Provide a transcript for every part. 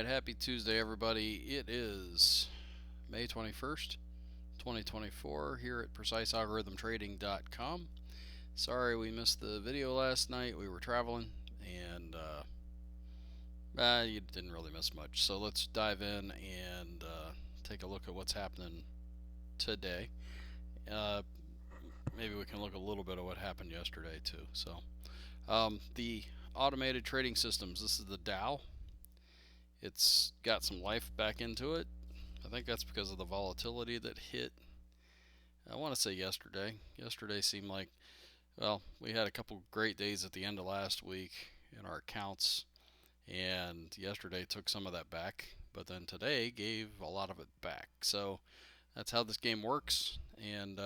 Alright, happy Tuesday, everybody. It is May 21st, 2024, here at PreciseAlgorithmTrading.com. Sorry we missed the video last night. We were traveling, and you didn't really miss much. So let's dive in and take a look at what's happening today. Maybe we can look a little bit at what happened yesterday, too. So, the automated trading systems, this is the Dow. It's got some life back into it. I think that's because of the volatility that hit, I want to say yesterday. Yesterday seemed like, well, we had a couple great days at the end of last week in our accounts, and yesterday took some of that back, but then today gave a lot of it back. So that's how this game works. And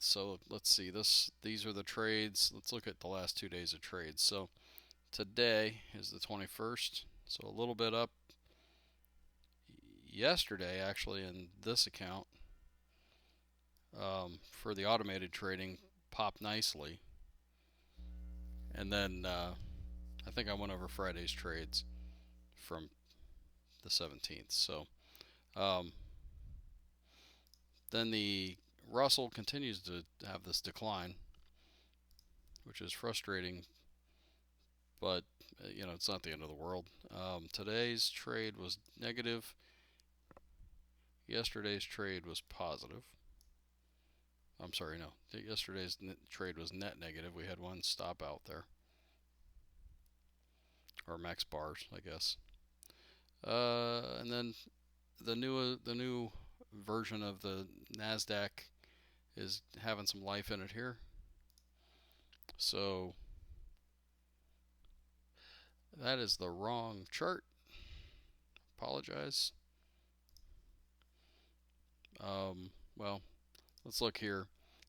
so let's see. These are the trades. Let's look at the last 2 days of trades. So today is the 21st, so a little bit up. Yesterday, actually, in this account, for the automated trading, popped nicely. And then I think I went over Friday's trades from the 17th. So then the Russell continues to have this decline, which is frustrating, but it's not the end of the world. Today's trade was negative. Yesterday's trade was positive. I'm sorry, no. Yesterday's trade was net negative. We had one stop out there, or max bars, I guess. And then the new version of the Nasdaq is having some life in it here. So that is the wrong chart. Apologize. Well, let's look here.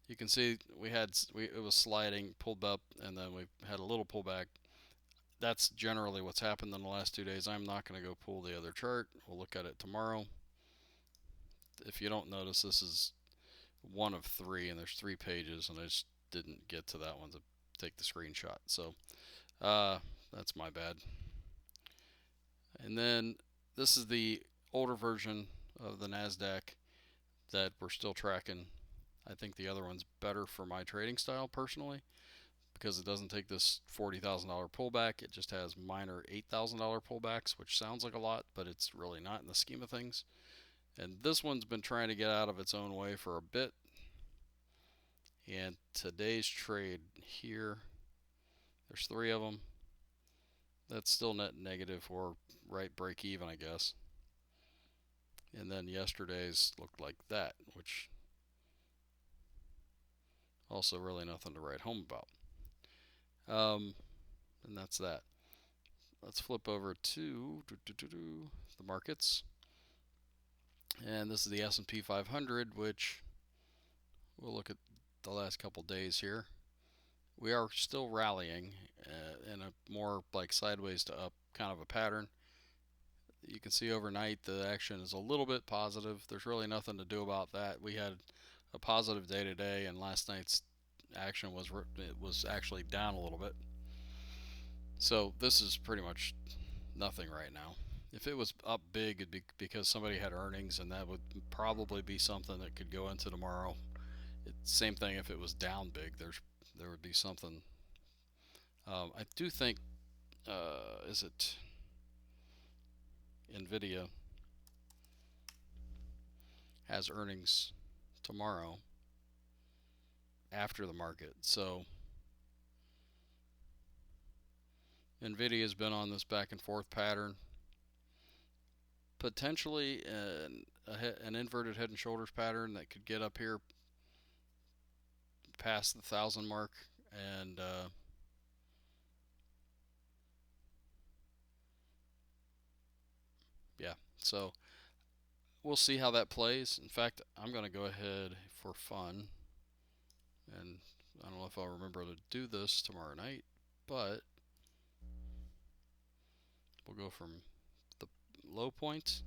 You can see it was sliding, pulled up, and then we had a little pullback. That's generally what's happened in the last 2 days. I'm not going to go pull the other chart. We'll look at it tomorrow. If you don't notice, this is one of three, and there's 3 pages, and I just didn't get to that one to take the screenshot. So that's my bad. And then this is the older version of the Nasdaq that we're still tracking. I think the other one's better for my trading style personally, because it doesn't take this $40,000 pullback. It just has minor $8,000 pullbacks, which sounds like a lot, but it's really not in the scheme of things. And this one's been trying to get out of its own way for a bit. And today's trade here, there's 3 of them. That's still net negative, or right break even, I guess. And then yesterday's looked like that, which also really nothing to write home about. And that's that. Let's flip over to the markets. And this is the S&P 500, which we'll look at the last couple days here. We are still rallying in a more like sideways to up kind of a pattern. You can see overnight the action is a little bit positive. There's really nothing to do about that. We had a positive day today, and last night's action was actually down a little bit. So this is pretty much nothing right now. If it was up big, it'd be because somebody had earnings, and that would probably be something that could go into tomorrow. Same thing if it was down big. There would be something. I do think, is it Nvidia has earnings tomorrow after the market. So Nvidia has been on this back and forth pattern. Potentially an inverted head and shoulders pattern that could get up here past the 1,000 mark, and yeah, so we'll see how that plays. In fact, I'm going to go ahead for fun, and I don't know if I'll remember to do this tomorrow night, but we'll go from the low point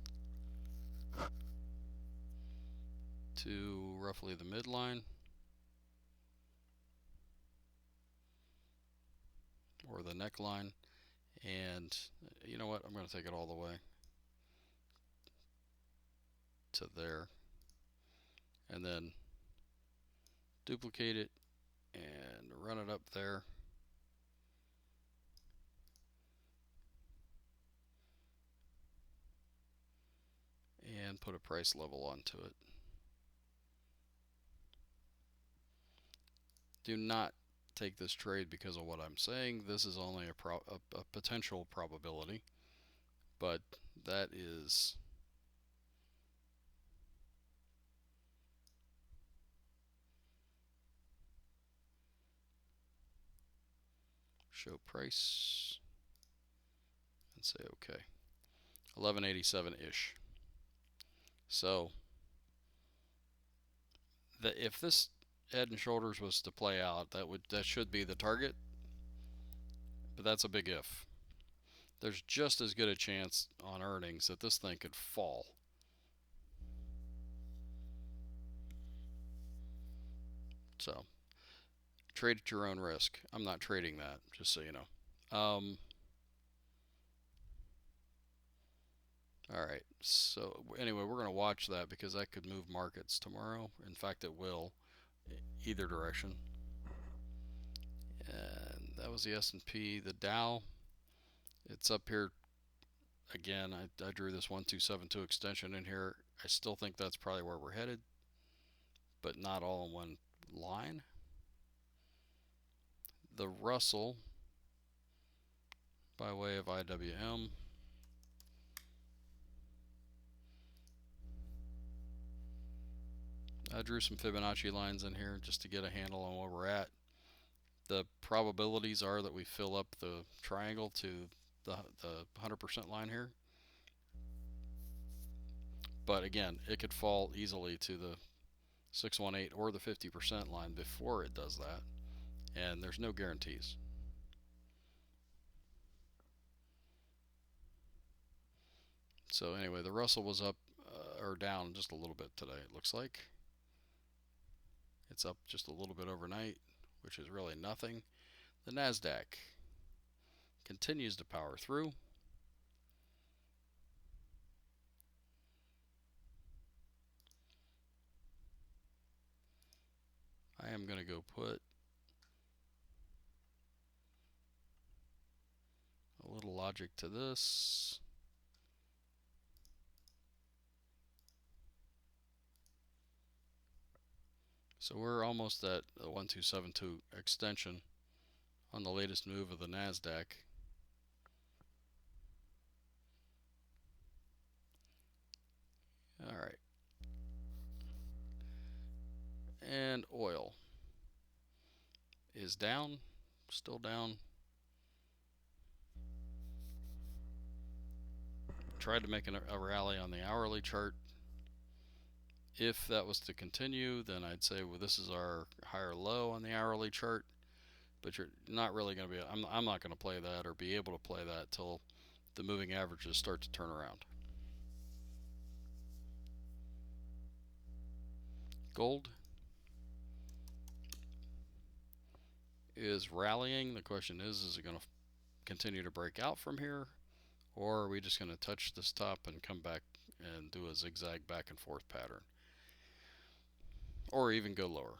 to roughly the midline, or the neckline, And you know what? I'm going to take it all the way to there, and then duplicate it and run it up there. And put a price level onto it. Do not take this trade because of what I'm saying. This is only a potential probability, but that is show price and say okay. 1187-ish. So if this Head and Shoulders was to play out, that should be the target, but that's a big if. There's just as good a chance on earnings that this thing could fall. So trade at your own risk. I'm not trading that, just so you know. All right. So anyway, we're going to watch that because that could move markets tomorrow. In fact, it will, either direction. And that was the S&P. The Dow, it's up here again. I drew this 1272 extension in here. I still think that's probably where we're headed, but not all in one line. The Russell, by way of IWM, I drew some Fibonacci lines in here just to get a handle on where we're at. The probabilities are that we fill up the triangle to the 100% line here. But again, it could fall easily to the 618 or the 50% line before it does that. And there's no guarantees. So anyway, the Russell was up or down just a little bit today, it looks like. It's up just a little bit overnight, which is really nothing. The NASDAQ continues to power through. I am going to go put a little logic to this. So we're almost at the 1272 extension on the latest move of the NASDAQ. All right. And oil is down, still down. Tried to make a rally on the hourly chart. If that was to continue, then I'd say, well, this is our higher low on the hourly chart. But you're not really going to be, I'm not going to play that or be able to play that till the moving averages start to turn around. Gold is rallying. The question is it going to continue to break out from here, or are we just going to touch this top and come back and do a zigzag back and forth pattern, or even go lower?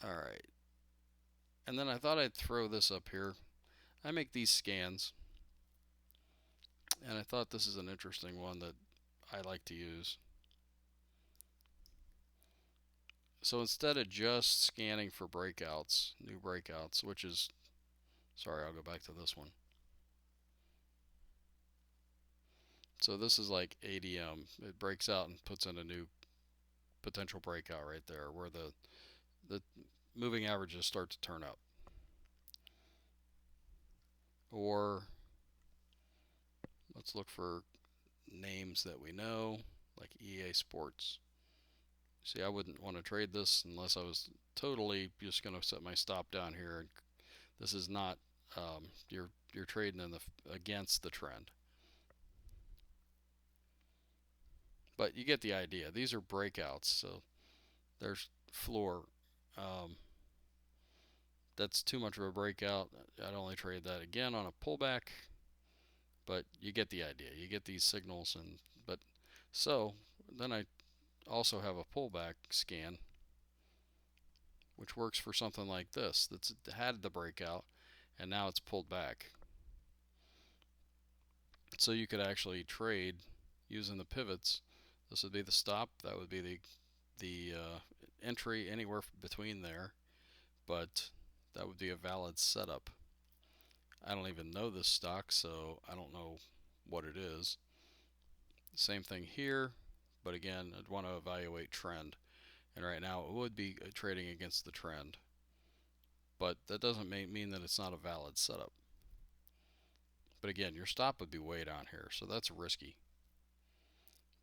All right. And then I thought I'd throw this up here. I make these scans, and I thought this is an interesting one that I like to use. So instead of just scanning for breakouts, new breakouts, which is, sorry, I'll go back to this one. So this is like ADM. It breaks out and puts in a new potential breakout right there where the moving averages start to turn up. Or let's look for names that we know, like EA Sports. See, I wouldn't want to trade this unless I was totally just going to set my stop down here. This is not, you're trading in against the trend. But you get the idea. These are breakouts, so there's floor. that's too much of a breakout. I'd only trade that again on a pullback, but you get the idea. You get these signals, and but so then I also have a pullback scan, which works for something like this. That's had the breakout, and now it's pulled back. So you could actually trade using the pivots. This would be the stop. That would be the entry anywhere between there, but that would be a valid setup. I don't even know this stock, so I don't know what it is. Same thing here, but again, I'd want to evaluate trend. And right now it would be trading against the trend, but that doesn't mean that it's not a valid setup. But again, your stop would be way down here, so that's risky.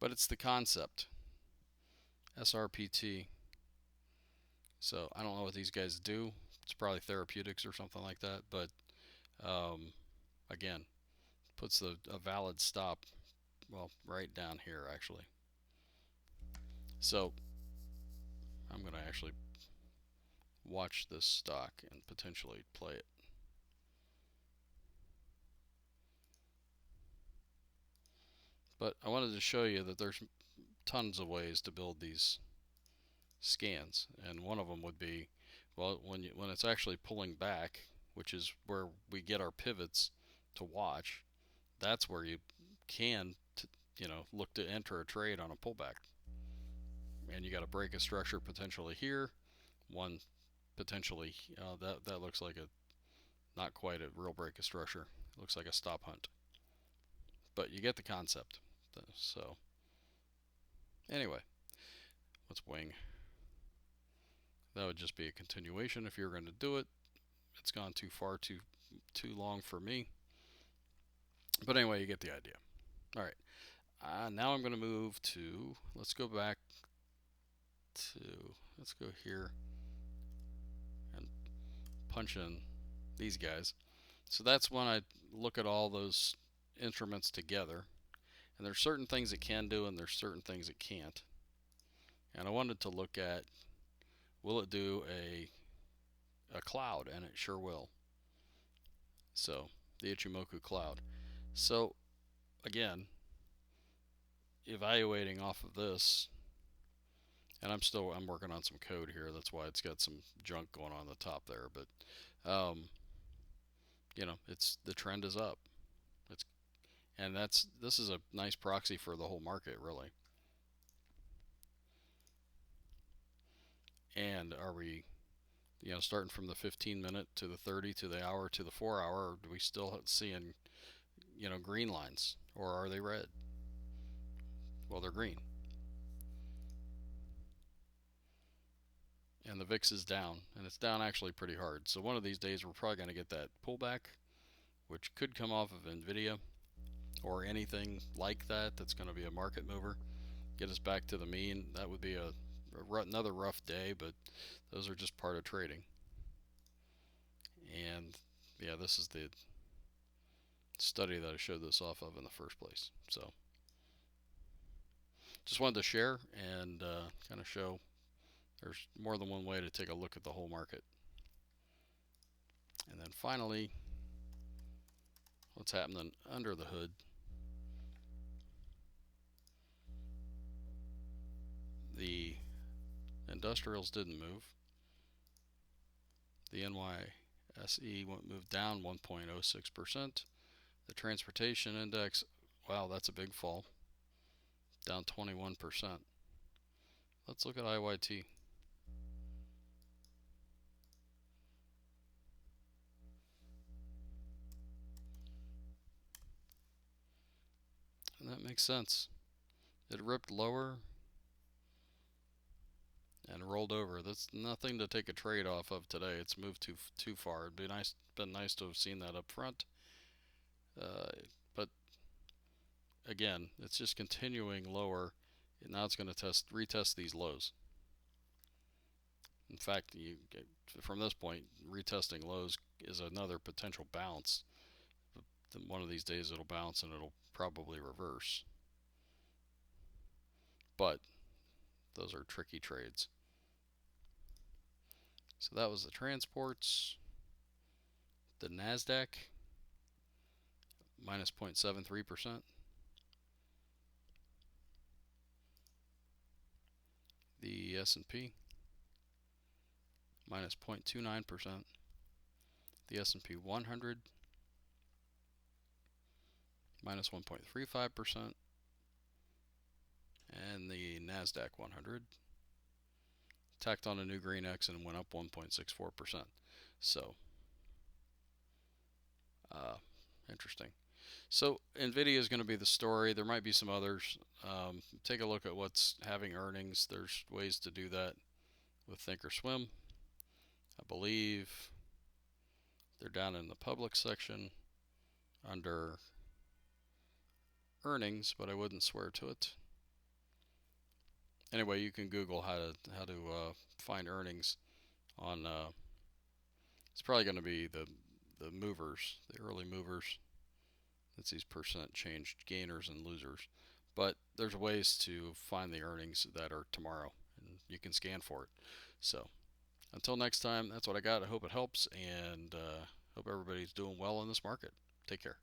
But it's the concept. SRPT. So I don't know what these guys do. It's probably therapeutics or something like that, but again, puts a valid stop, well, right down here actually. So I'm going to actually watch this stock and potentially play it. But I wanted to show you that there's tons of ways to build these scans, and one of them would be, well, when it's actually pulling back, which is where we get our pivots to watch. That's where you can look to enter a trade on a pullback, and you got to break a structure potentially here, one potentially that looks like a not quite a real break of structure. It looks like a stop hunt, but you get the concept. So anyway, let's wing. That would just be a continuation if you're going to do it. It's gone too far, too long for me. But anyway, you get the idea. All right. Now I'm going to move to, let's go back to, let's go here and punch in these guys. So that's when I look at all those instruments together. And there's certain things it can do and there's certain things it can't. And I wanted to look at, will it do a cloud? And it sure will. So the Ichimoku cloud. So again, evaluating off of this, and I'm working on some code here. That's why it's got some junk going on the top there. But it's the trend is up. This is a nice proxy for the whole market, really. And are we, starting from the 15-minute to the 30 to the hour to the 4-hour, or do we still seeing, green lines, or are they red? Well, they're green. And the VIX is down, and it's down actually pretty hard. So one of these days we're probably going to get that pullback, which could come off of Nvidia or anything like that that's going to be a market mover, get us back to the mean. That would be another rough day, but those are just part of trading. And yeah, this is the study that I showed this off of in the first place. So just wanted to share and kind of show there's more than one way to take a look at the whole market. And then finally, what's happening under the hood. The industrials didn't move. The NYSE moved down 1.06%. The transportation index, wow, that's a big fall, down 21%. Let's look at IYT. And that makes sense. It ripped lower and rolled over. That's nothing to take a trade off of today. It's moved too far. It'd been nice to have seen that up front. But again, it's just continuing lower. Now it's going to retest these lows. In fact, from this point, retesting lows is another potential bounce. One of these days it'll bounce and it'll probably reverse. But those are tricky trades. So that was the transports. The NASDAQ minus 0.73%. The S&P minus 0.29%. The S&P 100 minus 1.35%. And the NASDAQ 100 tacked on a new green X and went up 1.64%. So, interesting. So Nvidia is going to be the story. There might be some others. Take a look at what's having earnings. There's ways to do that with Thinkorswim. I believe they're down in the public section under earnings, but I wouldn't swear to it. Anyway, you can Google how to find earnings on. It's probably going to be the movers, the early movers. It's these percent change gainers and losers. But there's ways to find the earnings that are tomorrow, and you can scan for it. So until next time, that's what I got. I hope it helps, and hope everybody's doing well in this market. Take care.